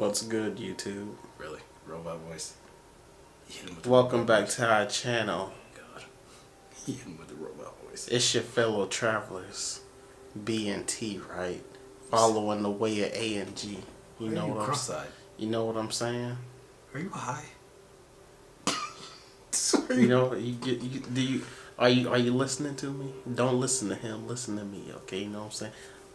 What's good, YouTube? Really? Robot voice? Welcome back to our channel. God. Hit him with the robot voice. It's your fellow travelers, B and T, right? Following the way of A and G. You know what cross-eyed? You know what I'm saying? Are you high? You know, are you listening to me? Don't listen to him. Listen to me, okay? You know what I'm saying?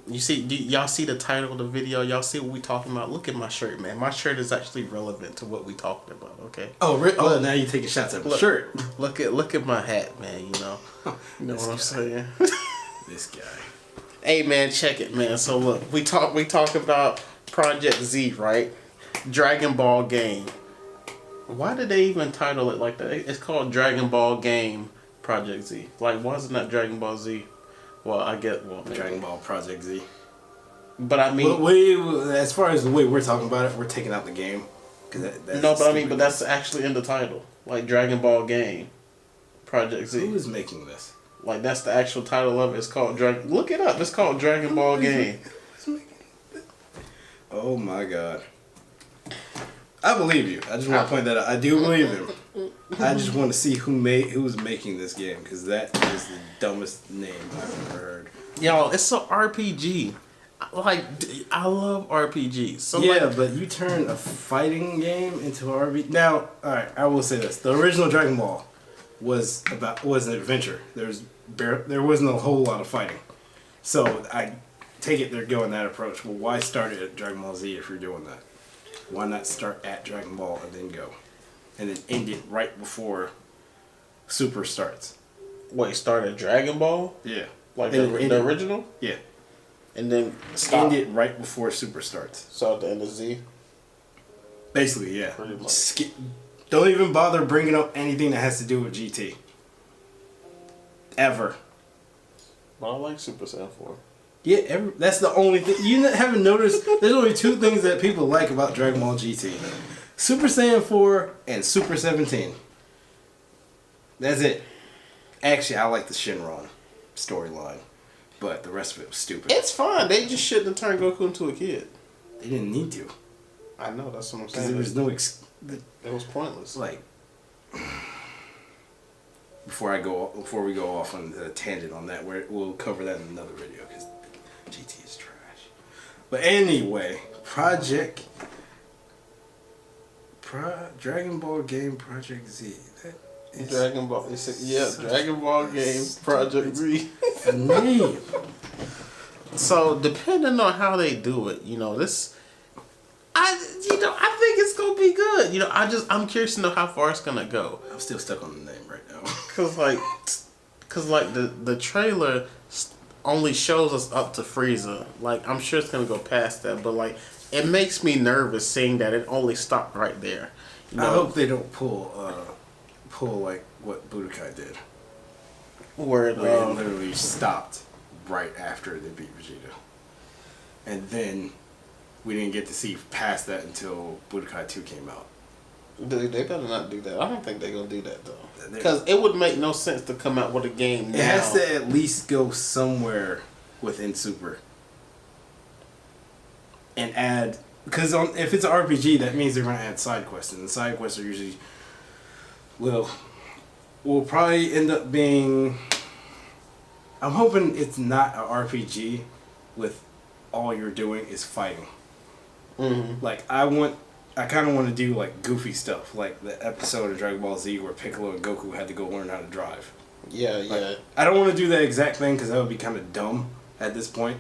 You see, y'all see the title of the video? Y'all see what we talking about? Look at my shirt, man. My shirt is actually relevant to what we talking about, okay? Oh, oh, now you taking shots at my shirt. Look at my hat, man. You know what I'm saying? This guy. Hey, man, check it, man. So look, we talk about Project Z, right? Dragon Ball game. Why did they even title it like that? It's called Dragon Ball Game Project Z. Like, why isn't that Dragon Ball Z? Well, Dragon Ball Project Z. But I mean, as far as the way we're talking about it, we're taking out the game. But that's actually in the title, like Dragon Ball Game Project Z. Who is making this? Like, that's the actual title of it. It's called Dragon. Look it up. It's called Dragon Ball Game. Oh my God. I believe you. I just want to point that out. I do believe him. I just want to see who's making this game, because that is the dumbest name I've ever heard. Yo, it's an RPG. Like, I love RPGs. So yeah, but you turn a fighting game into an RPG. Now, all right, I will say this: the original Dragon Ball was an adventure. There wasn't a whole lot of fighting. So I take it they're going that approach. Well, why start it at Dragon Ball Z if you're doing that? Why not start at Dragon Ball and then go? And then end it right before Super starts. Wait, start at Dragon Ball? Yeah. Like the original? Yeah. And then stop. End it right before Super starts. So at the end of Z? Basically, yeah. Pretty much. Don't even bother bringing up anything that has to do with GT. Ever. But I like Super Saiyan 4. Yeah, that's the only thing. You haven't noticed, there's only two things that people like about Dragon Ball GT. Super Saiyan 4 and Super 17. That's it. Actually, I like the Shenron storyline, but the rest of it was stupid. It's fine. They just shouldn't have turned Goku into a kid. They didn't need to. I know, that's what I'm saying. Because there was no... It was pointless. Like... Before we go off on a tangent on that, we'll cover that in another video, because GT is trash. But anyway, Dragon Ball Game Project Z. Dragon Ball. Dragon Ball Game Project Z. A name. So depending on how they do it, I think it's gonna be good. I'm curious to know how far it's gonna go. I'm still stuck on the name right now. Cause the trailer only shows us up to Frieza. Like, I'm sure it's gonna go past that, but like, it makes me nervous seeing that it only stopped right there. I hope they don't pull like what Budokai did, where it literally stopped right after they beat Vegeta, and then we didn't get to see past that until Budokai 2 came out. They better not do that. I don't think they're going to do that, though. Because it would make no sense to come out with a game now. It has to at least go somewhere within Super. And add... Because if it's an RPG, that means they're going to add side quests. And the side quests are usually... will probably end up being... I'm hoping it's not an RPG with all you're doing is fighting. Mm-hmm. Like, I kind of want to do like goofy stuff, like the episode of Dragon Ball Z where Piccolo and Goku had to go learn how to drive. Yeah. I don't want to do that exact thing because that would be kind of dumb at this point.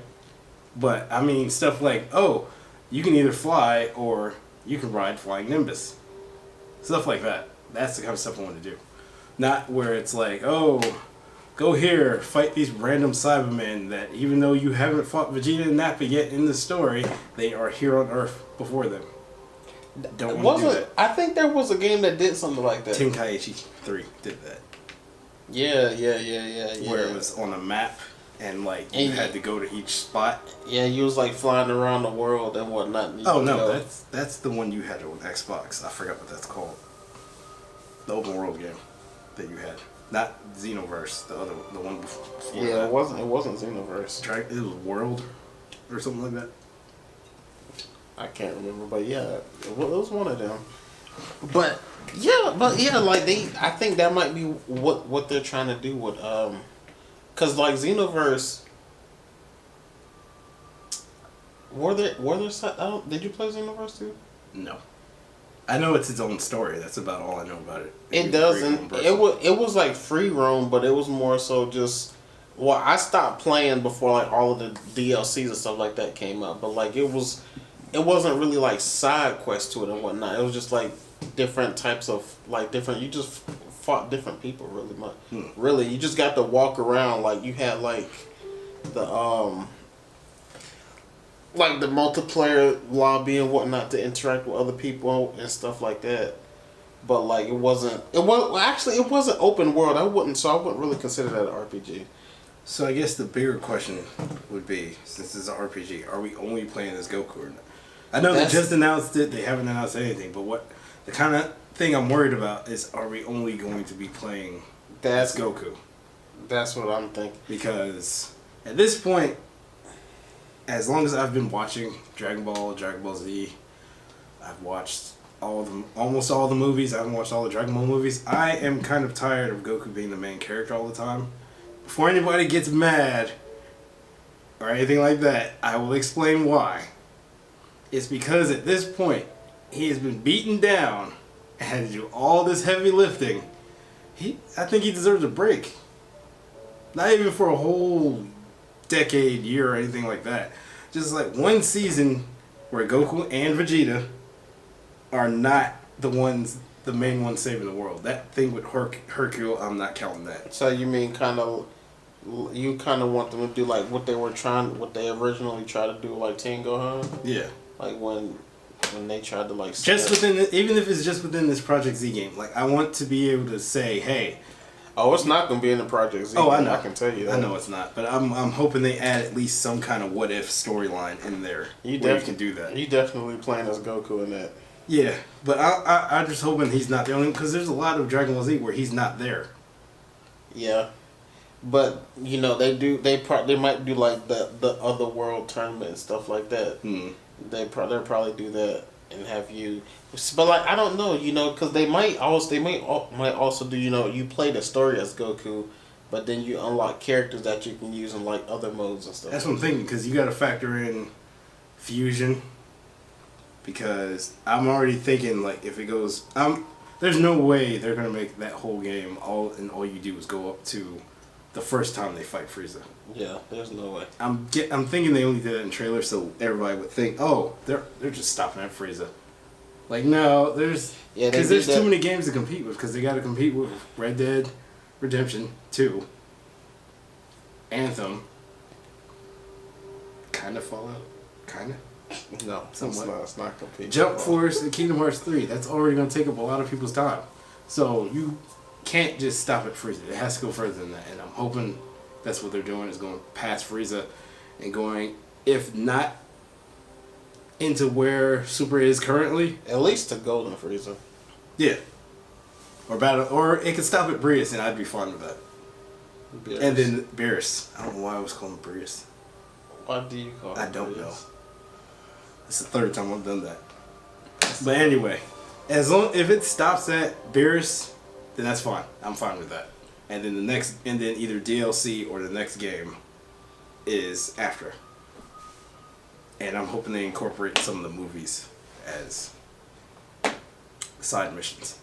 But I mean, stuff like, oh, you can either fly or you can ride Flying Nimbus. Stuff like that. That's the kind of stuff I want to do. Not where it's like, oh, go here, fight these random Cybermen that even though you haven't fought Vegeta and Nappa yet in the story, they are here on Earth before them. Don't want to do that. I think there was a game that did something like that. Tenkaichi 3 did that. Yeah. Where it was on a map and like you had to go to each spot. Yeah, you was like flying around the world and whatnot. Oh no, that's the one you had on Xbox. I forgot what that's called. The open world game that you had. Not Xenoverse, the one before. Yeah, it wasn't Xenoverse. It was World or something like that. I can't remember, but yeah, it was one of them. But yeah, like I think that might be what they're trying to do with cause like Xenoverse. Did you play Xenoverse too? No. I know it's its own story. That's about all I know about it. It doesn't. It was like free roam, but it was more so just. Well, I stopped playing before like all of the DLCs and stuff like that came out. But like it wasn't really like side quests to it and whatnot. It was just like different types of like different. You just fought different people really much. Really, you just got to walk around. Like you had like the like the multiplayer lobby and whatnot to interact with other people and stuff like that. But like it wasn't open world. I wouldn't really consider that an RPG. So I guess the bigger question would be, since it's an RPG, are we only playing as Goku or not? I know they just announced it. They haven't announced anything. But what the kind of thing I'm worried about is, are we only going to be playing as Goku? That's what I'm thinking. Because at this point, as long as I've been watching Dragon Ball Z, I've watched almost all the movies. I haven't watched all the Dragon Ball movies. I am kind of tired of Goku being the main character all the time. Before anybody gets mad or anything like that, I will explain why. It's because at this point, he has been beaten down and had to do all this heavy lifting. I think he deserves a break. Not even for a whole decade, year, or anything like that. Just like one season where Goku and Vegeta are not the main ones saving the world. That thing with Hercule, I'm not counting that. So you mean you kind of want them to do like what they originally tried to do, like Tengohan? Yeah. Like when they tried to like even if it's just within this Project Z game, like I want to be able to say, hey. Oh, it's not going to be in the Project Z. Oh, I know. I can tell you that. I know it's not, but I'm hoping they add at least some kind of what if storyline in there where you can do that. You definitely playing as Goku in that. Yeah, but I'm just hoping he's not the only, because there's a lot of Dragon Ball Z where he's not there. Yeah, but you know they might do like the other world tournament and stuff like that. They'll probably do that and have you. But like I don't know, you know, because they might also do, you know, you play the story as Goku, but then you unlock characters that you can use in like other modes and stuff. That's what I'm thinking, because you got to factor in fusion. Because I'm already thinking like if it goes, there's no way they're gonna make that whole game all you do is go up to the first time they fight Frieza. Yeah, there's no way. I'm thinking they only did it in trailers so everybody would think, oh, they're just stopping at Frieza. Like no, there's too many games to compete with, because they got to compete with Red Dead Redemption 2, Anthem, kind of Fallout, kind of. No, it's not competing. Jump Force and Kingdom Hearts 3. That's already going to take up a lot of people's time. So you can't just stop at Frieza. It has to go further than that. And I'm hoping that's what they're doing, is going past Frieza and going, if not into where Super is currently, at least to Golden Frieza. Yeah. Or it could stop at Beerus, and I'd be fine with that. Beerus. And then Beerus. I don't know why I was calling him Beerus. Why do you call him I don't Beerus? know. It's the third time I've done that. But anyway, if it stops at Beerus, then that's fine. I'm fine with that. And then either DLC or the next game is after. And I'm hoping they incorporate some of the movies as side missions.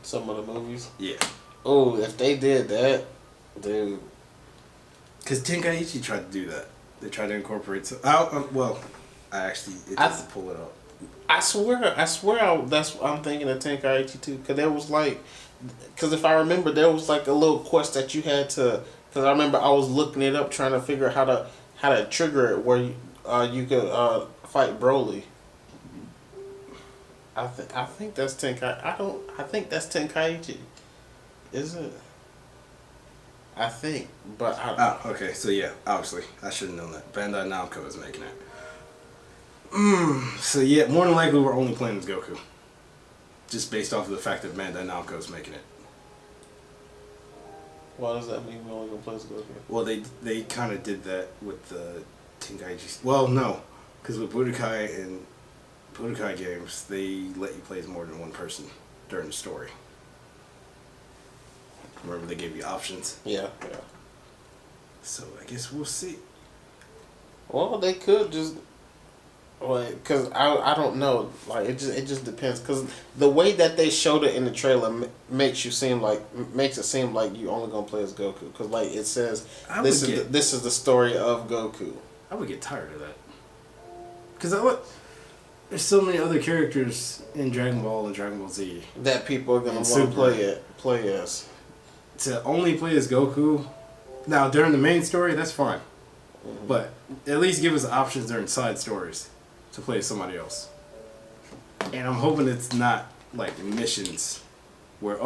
Some of the movies? Yeah. Oh, if they did that, dude. Because Tenkaichi tried to do that. They tried to incorporate some. It doesn't pull it up. I swear, I'm thinking of Tenkaichi too. Because if I remember, there was like a little quest that you had to. Because I remember I was looking it up, trying to figure out how to trigger it, where you could fight Broly. I think that's Tenkaichi. I think that's Tenkaichi. Is it? I think, but okay. So yeah, obviously I should have known that. Bandai Namco is making it. So yeah, more than likely we're only playing as Goku. Just based off of the fact that Bandai Namco is making it. Why does that mean we're only gonna play as Goku? Well, they kind of did that with the Tenkaichi. Well, no, Because with Budokai and Budokai games, they let you play as more than one person during the story. Remember, they gave you options. Yeah. So I guess we'll see. Well, they could just, like, cause I don't know, like it just depends, cause the way that they showed it in the trailer makes it seem like you only gonna play as Goku, cause like it says this is the story of Goku. I would get tired of that. Cause there's so many other characters in Dragon Ball and Dragon Ball Z That people are gonna And want to Super. play as. to only play as Goku. Now during the main story, that's fine. But at least give us options during side stories to play as somebody else. And I'm hoping it's not like missions where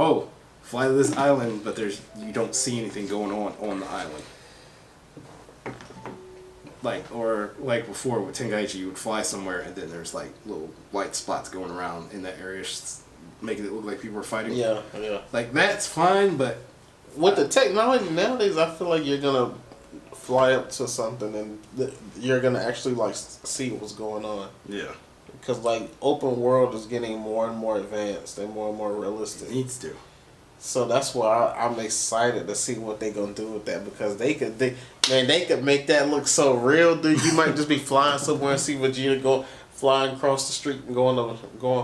fly to this island, but you don't see anything going on the island. Like before with Tenkaichi, you would fly somewhere and then there's like little white spots going around in that area, making it look like people are fighting. Yeah. Like that's fine, but With the technology nowadays, I feel like you're gonna fly up to something and you're gonna actually like see what's going on. yeah, Because like open world is getting more and more advanced and more it realistic. needs to. So that's why I'm excited to see what they gonna do with that, because they could make that look so real, dude. You might just be flying somewhere and see Vegeta go flying across the street and going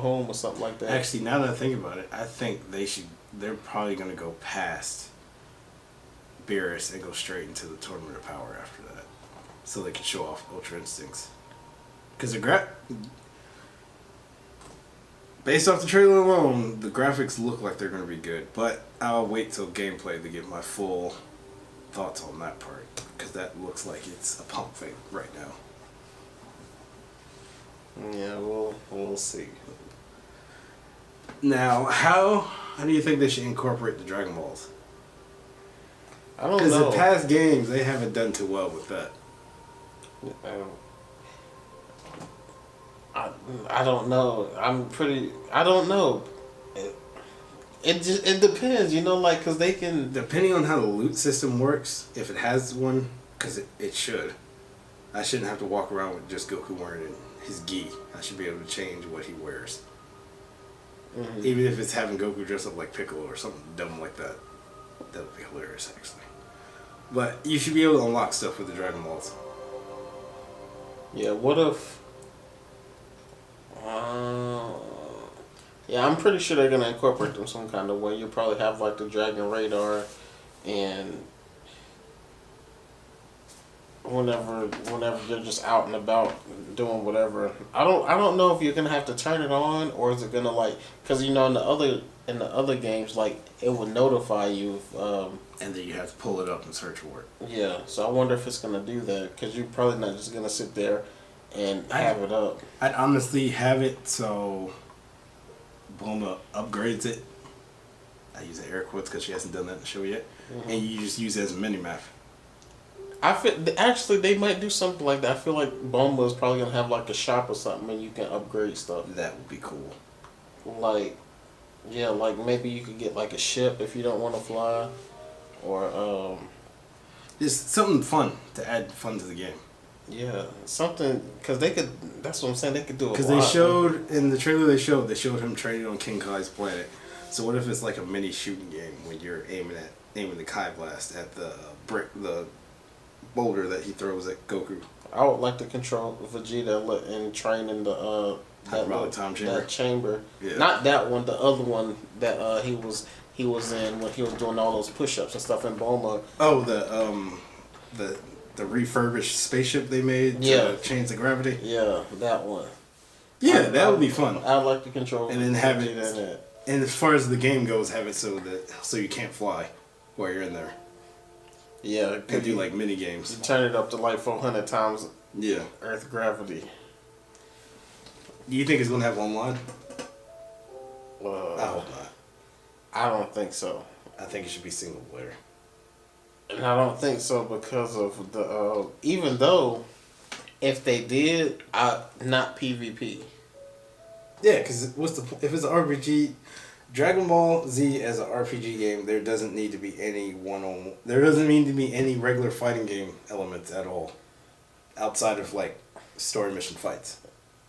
home or something like that. Actually, now that I think about it, I think they're probably gonna go past Beerus and go straight into the Tournament of Power after that, so they can show off Ultra Instincts. Because based off the trailer alone, the graphics look like they're gonna be good. But I'll wait till gameplay to get my full thoughts on that part, because that looks like it's a pump fake right now. Yeah, we'll see. Now, how do you think they should incorporate the Dragon Balls? I don't Because know. the past games, they haven't done too well with that. I don't know. I don't know. It depends, like, because they can. Depending on how the loot system works, if it has one, because it should. I shouldn't have to walk around with just Goku wearing his gi. I should be able to change what he wears. Mm-hmm. Even if it's having Goku dress up like Piccolo or something dumb like that. That would be hilarious, actually. But you should be able to unlock stuff with the Dragon Balls. Yeah, what if. Yeah, I'm pretty sure they're gonna incorporate them some kind of way. You'll probably have like the Dragon Radar, and whenever they're just out and about doing whatever. I don't know if you're gonna have to turn it on, or is it gonna like, because in the other games, like it would notify you if, And then you have to pull it up and search for it. yeah. So I wonder if it's gonna do that, because you're probably not just gonna sit there and have it up. I'd honestly have it so Bulma upgrades it. I use the air quotes because she hasn't done that in the show yet. Mm-hmm. And you just use it as a mini-map. I feel actually they might do something like that. I feel like Bulma is probably gonna have like a shop or something, and you can upgrade stuff. That would be cool. Like, yeah, like maybe you could get like a ship if you don't want to fly, or Just something fun to add fun to the game. yeah, something, because they could. That's what I'm saying. They could do a Because lot. they showed in the trailer they showed him training on King Kai's planet. So what if it's like a mini shooting game when you're aiming the Kai blast at the boulder that he throws at Goku? I would like to control Vegeta and train in the Hyperbolic time chamber. That chamber. Yeah. Not that one. The other one that he was in when he was doing all those push-ups and stuff in Bulma. Oh, the refurbished spaceship they made to change the gravity. Yeah, that one. Yeah, that would be fun. I'd like to control And then have Vegeta it- in it. And as far as the game goes, have it so you can't fly while you're in there. Yeah, And do like mini games. you turn it up to like 400 times Yeah. Earth gravity. Do you think it's gonna have online? I Uh, hope not. I don't think so. I think it should be single player. And I don't think so because of the even though if they did, not PvP. Yeah, because if it's an RPG, Dragon Ball Z as an RPG game, there doesn't need to be any there doesn't need to be any regular fighting game elements at all, outside of like story mission fights.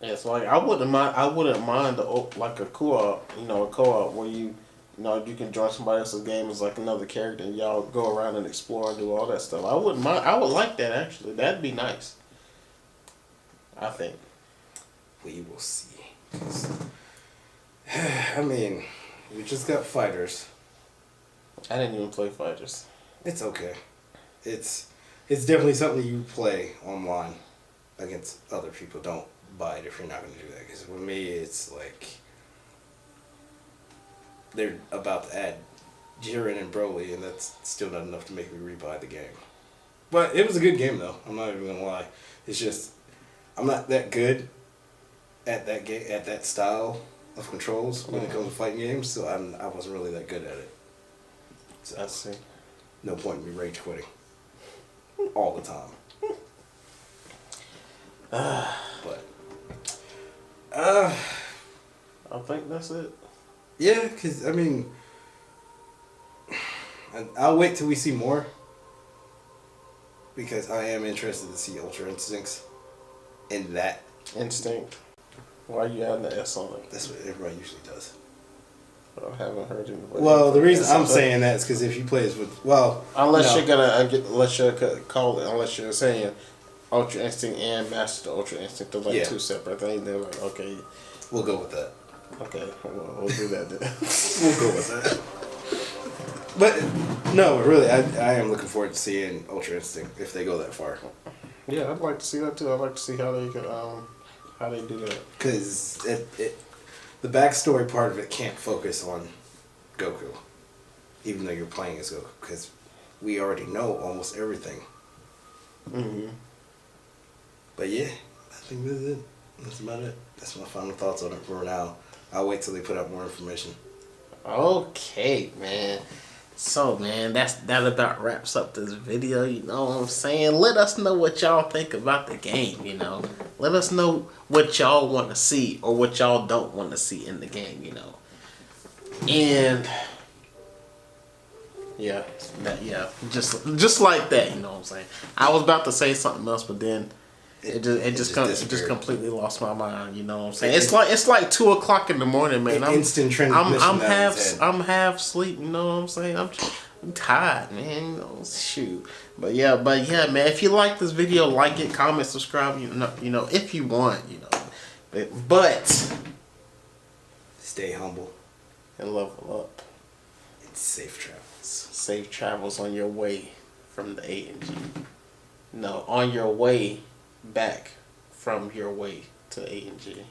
Yeah, so like I wouldn't mind. I wouldn't mind like a co-op. You know, a co-op where you can join somebody else's game as like another character, and y'all go around and explore and do all that stuff. I wouldn't mind. I would like that actually. That'd be nice. I think. We will see. I mean, we just got fighters. I didn't even play Fighters. It's okay. It's definitely something you play online against other people. Don't buy it if you're not going to do that. Because with me, it's like they're about to add Jiren and Broly, and that's still not enough to make me rebuy the game. But it was a good game, though. I'm not even going to lie. It's just I'm not that good at that game, at that style of controls when it comes to fighting games. So I wasn't really that good at it. So I see. no point in me rage quitting all the time. But I think that's it. yeah, because I mean, I'll wait till we see more, because I am interested to see Ultra Instincts in that. Instinct. Why you adding the S on it? That's what everybody usually does. I haven't heard anybody. Well, the reason I'm but saying that is because if you play as with unless no. you're gonna unless you're call it unless you're saying Ultra Instinct and Master Ultra Instinct, they're like two separate things. They're like, okay, we'll go with that. okay, we'll do that then. We'll go with that. But no, really, I am looking forward to seeing Ultra Instinct if they go that far. Yeah, I'd like to see that too. I'd like to see how they could how they do that. Because the backstory part of it can't focus on Goku, even though you're playing as Goku, because we already know almost everything. Mm-hmm. But yeah, I think that's it. That's about it. That's my final thoughts on it for now. I'll wait till they put out more information. Okay, man. So, man, that about wraps up this video, you know what I'm saying? Let us know what y'all think about the game, you know? Let us know what y'all want to see or what y'all don't want to see in the game, you know? And, just like that, you know what I'm saying? I was about to say something else, but then it just completely lost my mind, you know what I'm saying? It's like 2 o'clock in the morning, man. Instant transmission. I'm half asleep, you know what I'm saying? I'm tired, man. You know, shoot. But yeah, man. If you like this video, like it, comment, subscribe. You know, if you want, you know. But stay humble and level up. And safe travels. Safe travels on your way from the A and G. No, on your way back from your way to A and G.